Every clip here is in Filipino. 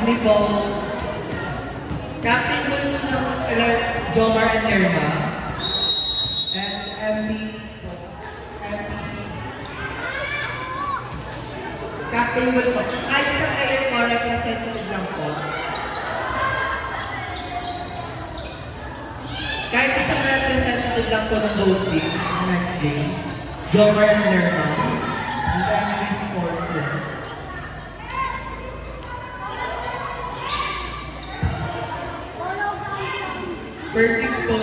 Lastly po, Captain po ng Jomar and Irma, and MP, Captain po po, kahit isang player po, representative lang po. Kahit isang representative lang po ng both team, ng next game, Jomar and Irma, and MP supports yun. First is po,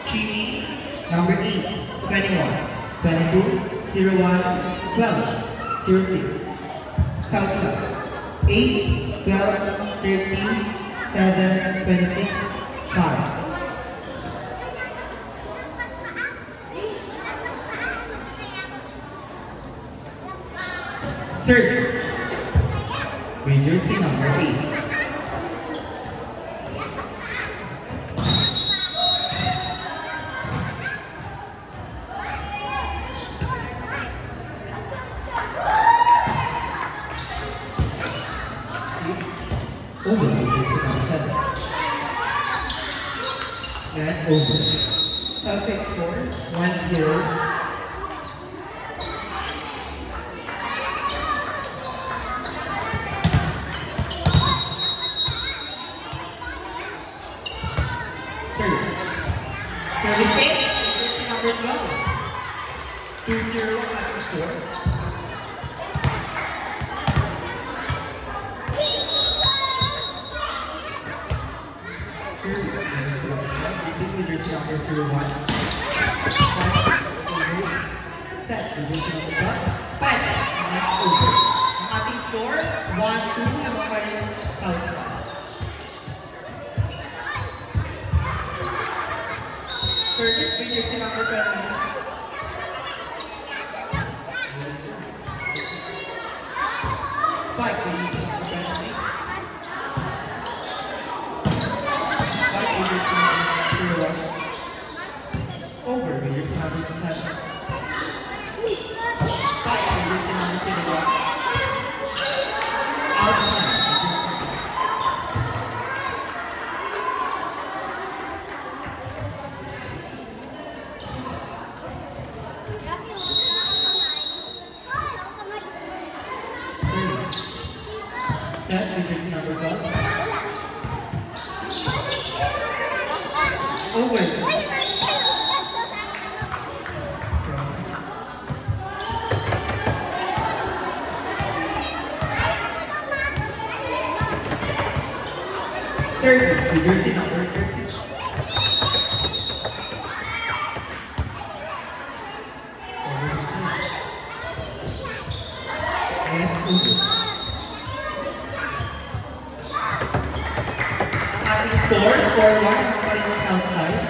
Chini, number 8, 21, 22, 01, 12, 06. Salsa, 8, 12, 13, 7, 26, 5. Service, with jersey number 8. Over, and over. South 6-4, 1-0. Service. Service 8, number 12. 2-0 at the score. Leaders number 01. Set, leaders number 1. Spike, next over. Ang ating score, 1-2 naman pa rin Salsa. Service, leaders number 20. Spike, leaders number 26. Spike, leaders number 01. Over, leaders number 7. Spike, leaders number 01. Outside. Set, leaders number 12. Over. Service, leaders number 30. And over. Ang ating score, 4-1, ang pa rin sa outside.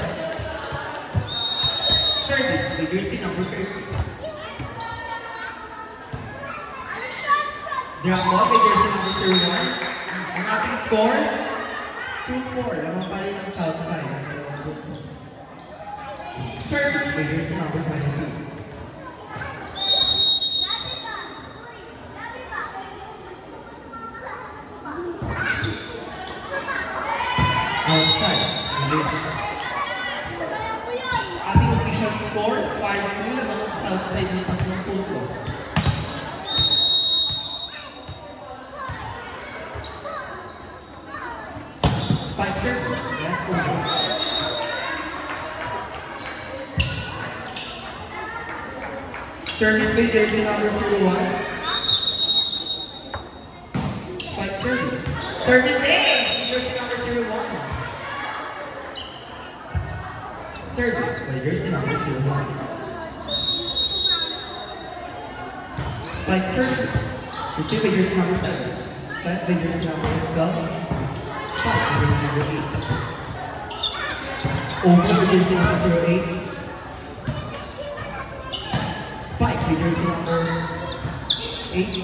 Service, leaders number 30. Drop ball, leaders number 01. Ang ating score, 2-4, naman pa rin ang south side. Service, leaders number 22. Outside, leaders ating official score, 5-2, naman ang south side ng tatlong puntos. Spike service, last over. Service by jersey number 01. Spike service. Service ace, jersey number 01. Service by jersey number 01. Spike service. Receive by jersey number 7. Set by jersey number 12. Spike by jersey number 8. Over by jersey number 08. Spike by jersey number 8.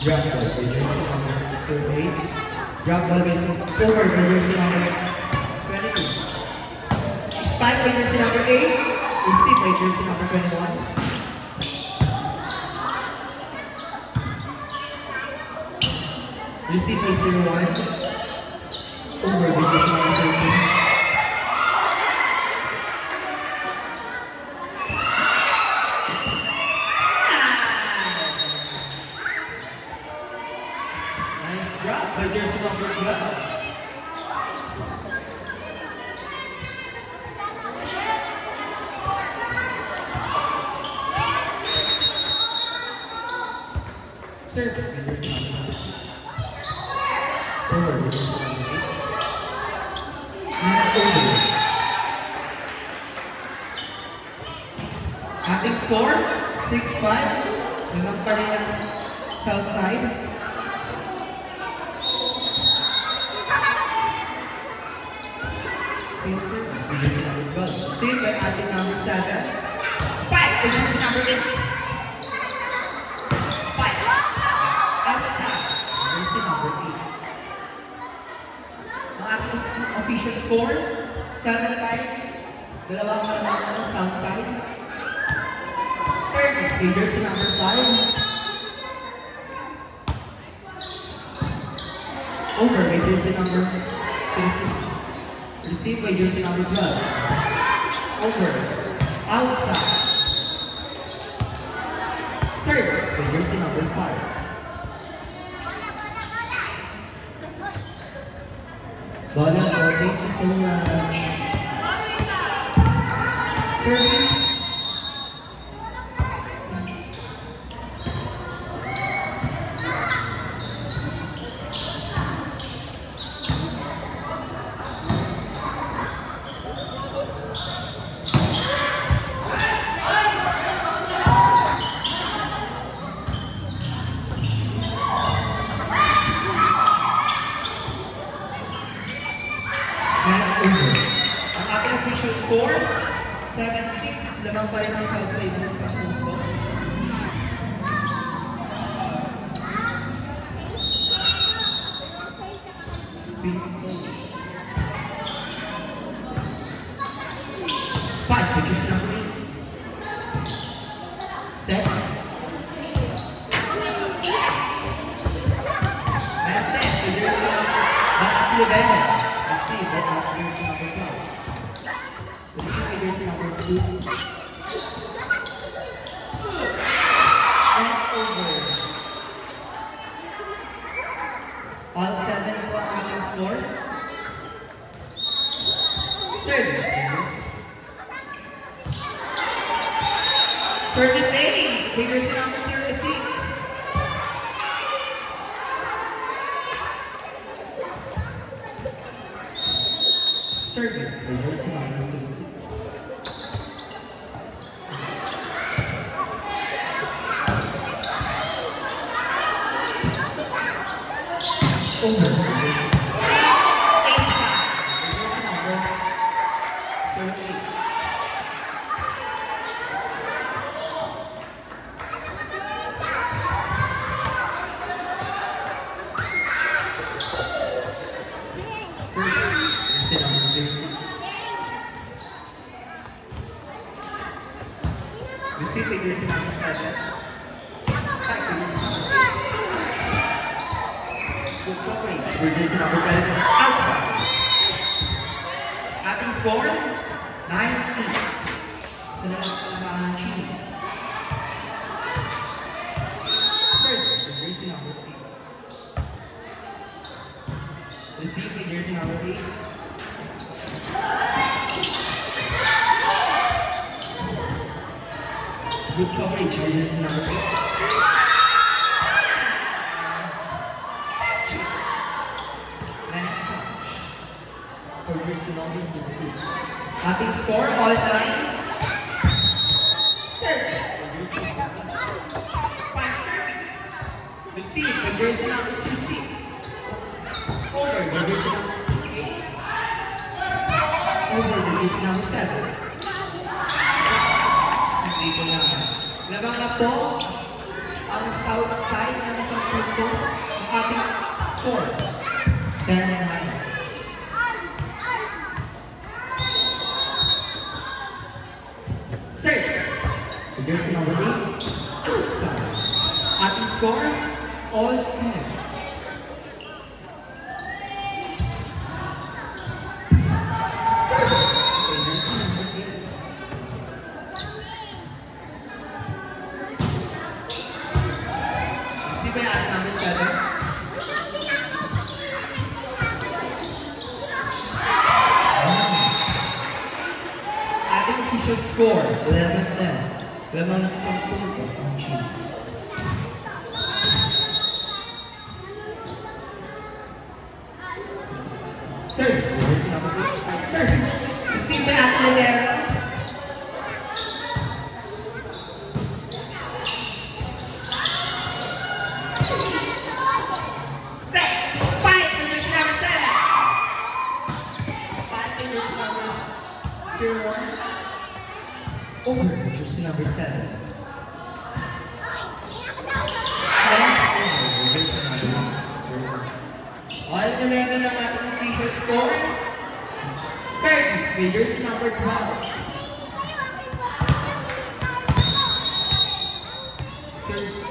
Drop ball by jersey number 08. Drop ball by over by jersey number 22. Spike by jersey number 8. Receive by jersey number 21. Receive by 0-1. Over with jersey number 13. Nice drop by jersey number 12. Service with jersey number 6. Over with jersey number 8. And over. Ating score, 6-5. Naman pa rin ang south side. Spin service with jersey number 12. Saved by ating number 7. Spike with jersey number 8. Spike. Outside. Jersey number 8. Ang ating official score, 7-5. Dalawang malaman ng south side. Service with jersey number 5. Over with jersey number 36. Receive by jersey number 12. Over. Outside. Service by jersey number 5. Bola, thank you so much. Service. Ang ating official score, 7-6. Lamang pa rin ang south side ng isang puntos. Spin save. Spike, which is number 8. Set. Nice set. So there's basket 11. Receive by jersey number 12. Receive by jersey number 2. And over. All 7 po ang ating score. Service. Service ace by jersey number 06. Service by jersey number 06. Over. 8-5. Jersey number 38. Jersey number 60. Receive by jersey number 7. Good coverage. With jersey number 7. Outside. Ating score, 9-8. Sa ng Chile. Service with jersey number 8. Receive by jersey number 8. Good coverage with jersey number 8. For jersey number 16. Ating score all time. Service for jersey number 8. Spike service. Receive for jersey number 6. Over for jersey number 8. Over for jersey number 7. Dito na. Labang na po ang south side ng isang puntos ang ating score. 10-9. Service. Jersey number 8. Outside. Ating score, all 10. official score, 11-10. Lamang ng isang puntos ang team. Service, reverse number 8. Service. Receive by Ate Lolera. Set. Spike, reverse number 7. Spike, reverse number 0-1. Over, reverse number 7. All 11 ang ating official score. Service with jersey number 12. Service.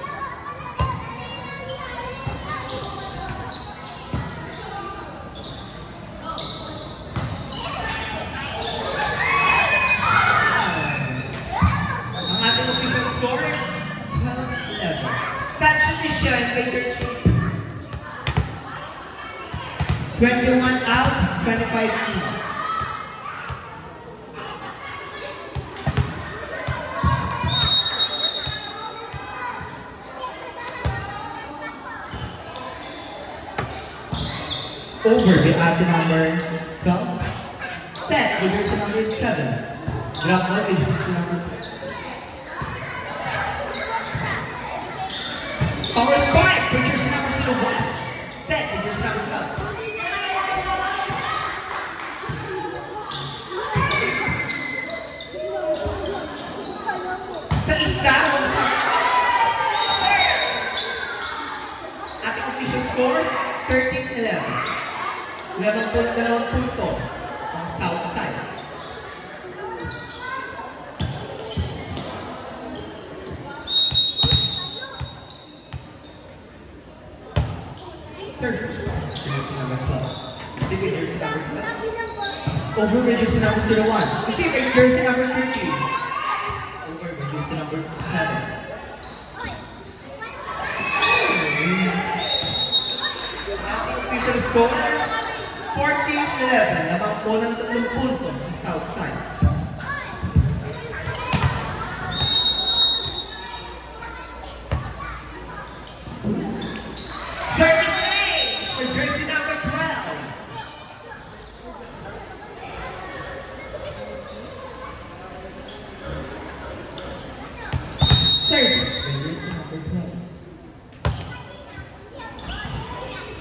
Ang ating official score, 12-11. Substitution with jersey 21 out, 25 in. Over the ate number 12. Set with jersey number 7. Drop ball with jersey number 6. Power spike with jersey number 1. Set with jersey number 12. Ating official score, 13-11. Lamang po ng 2 puntos ang south side. Service. Jersey number 12. Receiver jersey number 12. Over with jersey number 01. Receiver jersey number 13. Over with jersey number 7. Official score, 14-11. Lamang po ng 3 puntos sa south side. Service ace for jersey number 12. Service for jersey number 12.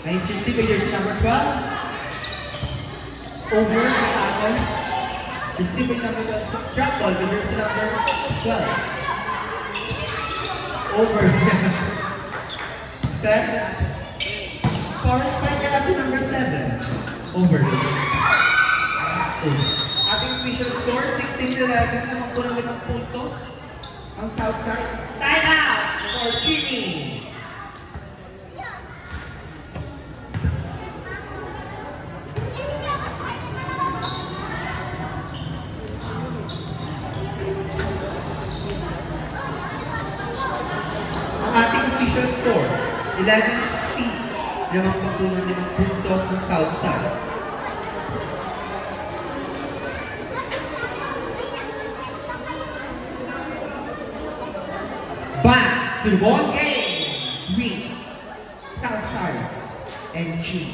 Nice receiver jersey number 12. Over the Aton. Receiver number 6. Drop ball with jersey number 12. Over. Set. Power spike by Aton number 7. Over. Ating official score, 16-11. Naman po namin ang puntos ang south side. Time out for Jimmy. Score, 11-16. Lamang pagpunan 5 puntos ng south side. Back to the ball game. Green, south side, and G.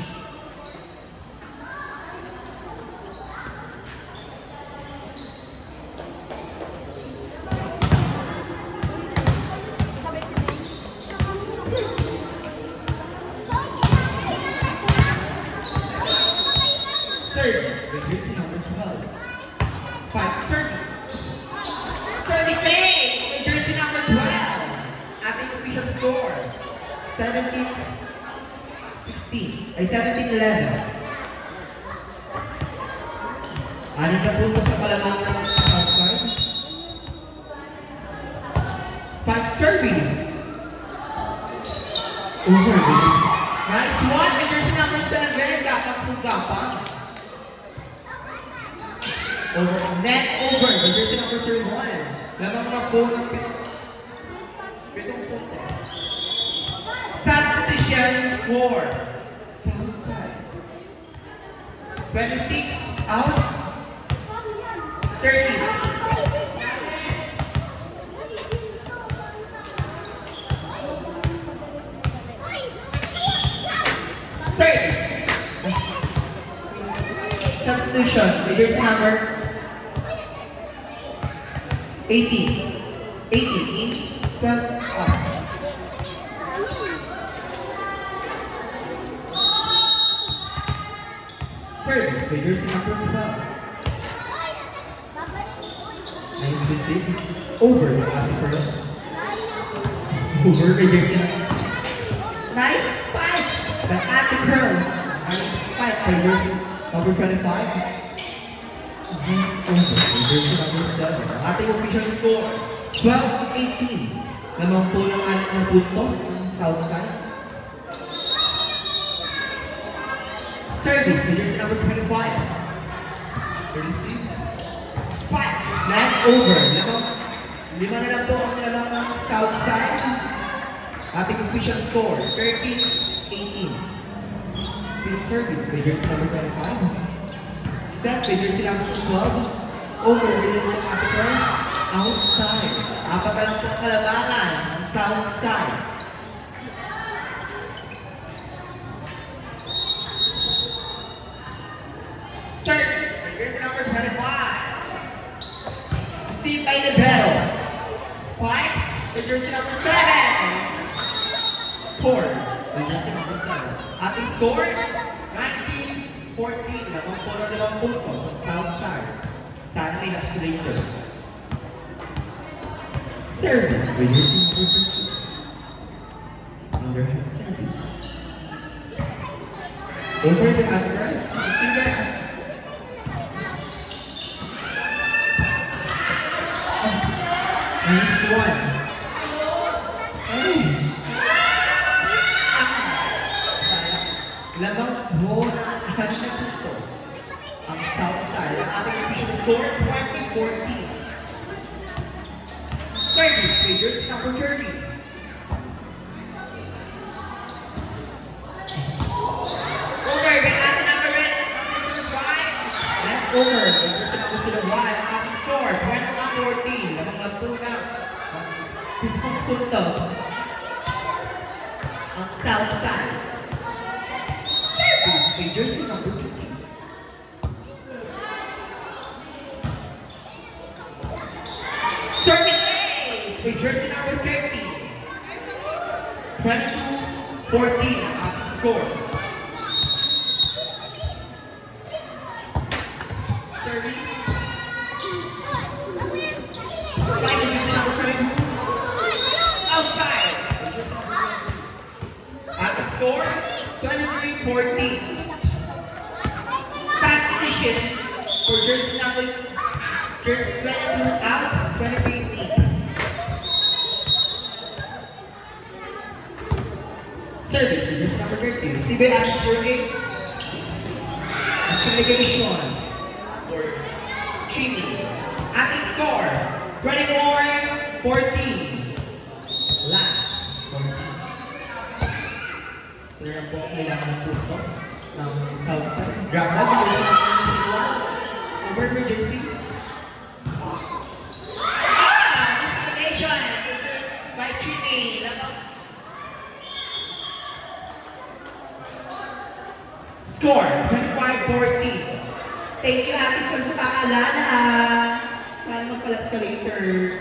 Service with jersey number 12. Spike service. Service ace with jersey number 12. Ating official score, 17-16. Ay 17-11. 6 na puntos sa palamangan ng outside. Spike service. Over. Nice one with jersey number 7. Gapang kung gapang. Over. Net over with jersey number 1. Lamang na po ng 7 puntos. Substitution 4. South side. 26 out. 30. Substitution. With jersey number 18. 18 in, 12 up. Service with jersey number 12. Nice receive. Over the Ate Pearls. Over with jersey number. Nice spike. The Ate Pearls. Nice spike by jersey number 25. Over with jersey number 7. Ating official score. 12-18. Lamang po ng ating ng puntos ng Southside. Service, with jersey number 25. Receive. Spike. Land over. Lima na lang po ang lamang ng Southside. Ating official score. 13-18. Speed service, with jersey number 25. Set, with jersey number 12. Over, with jersey number 12. Outside. Apat na lang po ang kalabangan ng Southside. Service. Here's number 25. Received by Libero. Spike. With jersey number 7. Score. With jersey number 7. Ating score. 19-14. Lamang po na 2 puntos ng Southside. Sana may laps-later. Service with jersey number 15. Underhand service. Over the address. Receiver. Nice one. Lamang mo ang puntos. Ang Southside. Ang ating official score 20-14. Service with jersey number 30. Over by ating number 5. Left over with jersey number 01. Ang ating score 21-14. Lamang nagpunta. 15 puntos. Ang Southside. Service with jersey number 20. Service with jersey number 50. 22-14 ang ating score. Service. Spike with jersey number 22. Outside. Ating score 23-14. Substitution for jersey number 22 out 23-18. Service, jersey number 30. Receive by ating survey. Miscommunication for Jimmy. Ating score 24-14. Last 14. Sila na po ang kailangan ng puntos ng Southside. Grab na the jersey number 21. Over with jersey. Miscommunication by Jimmy. Score, 25-14. Thank you, Ate Sol, sa paalala. Sana magpalaps ka later.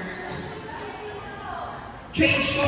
Change ko!